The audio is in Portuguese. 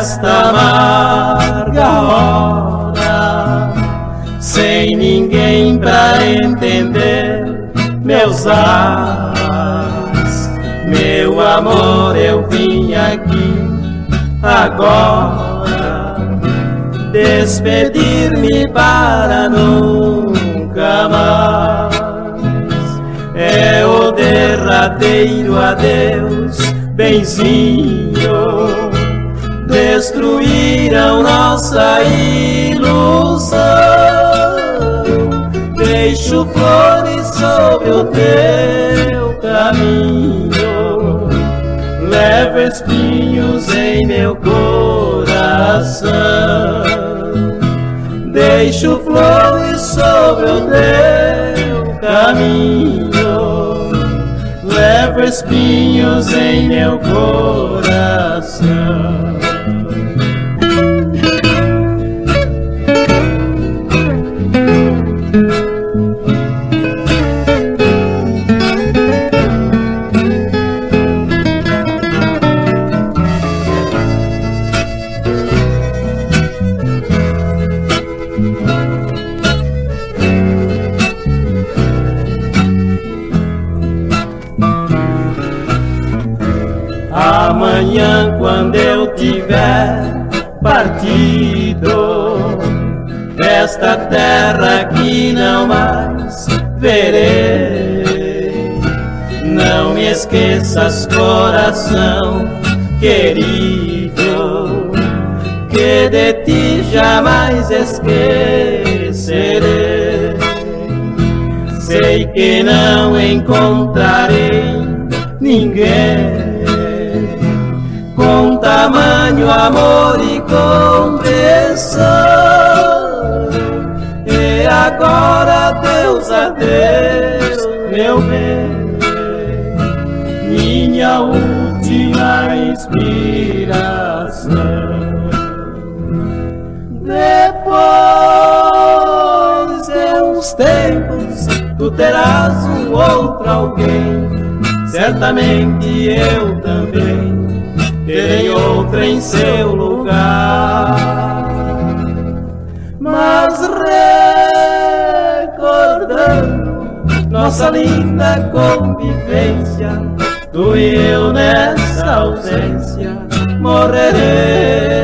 nesta amarga hora, sem ninguém pra entender meus as. Meu amor, eu vim aqui agora despedir-me para nunca mais. É o derradeiro adeus, benzinho. Destruíram nossa ilusão. Deixo flores sobre o teu caminho, levo espinhos em meu coração. Deixo flores sobre o teu caminho, levo espinhos em meu coração. Amanhã, quando eu tiver partido desta terra que não mais verei, não me esqueças, coração querido, que de ti jamais esquecerei. Sei que não encontrarei ninguém com tamanho amor e compreensão. E agora, Deus, adeus, meu bem, minha última inspiração. Depois de uns tempos, tu terás um outro alguém. Certamente eu também terei outra em seu lugar. Mas recordando nossa linda convivência, tu e eu nessa ausência morrerei.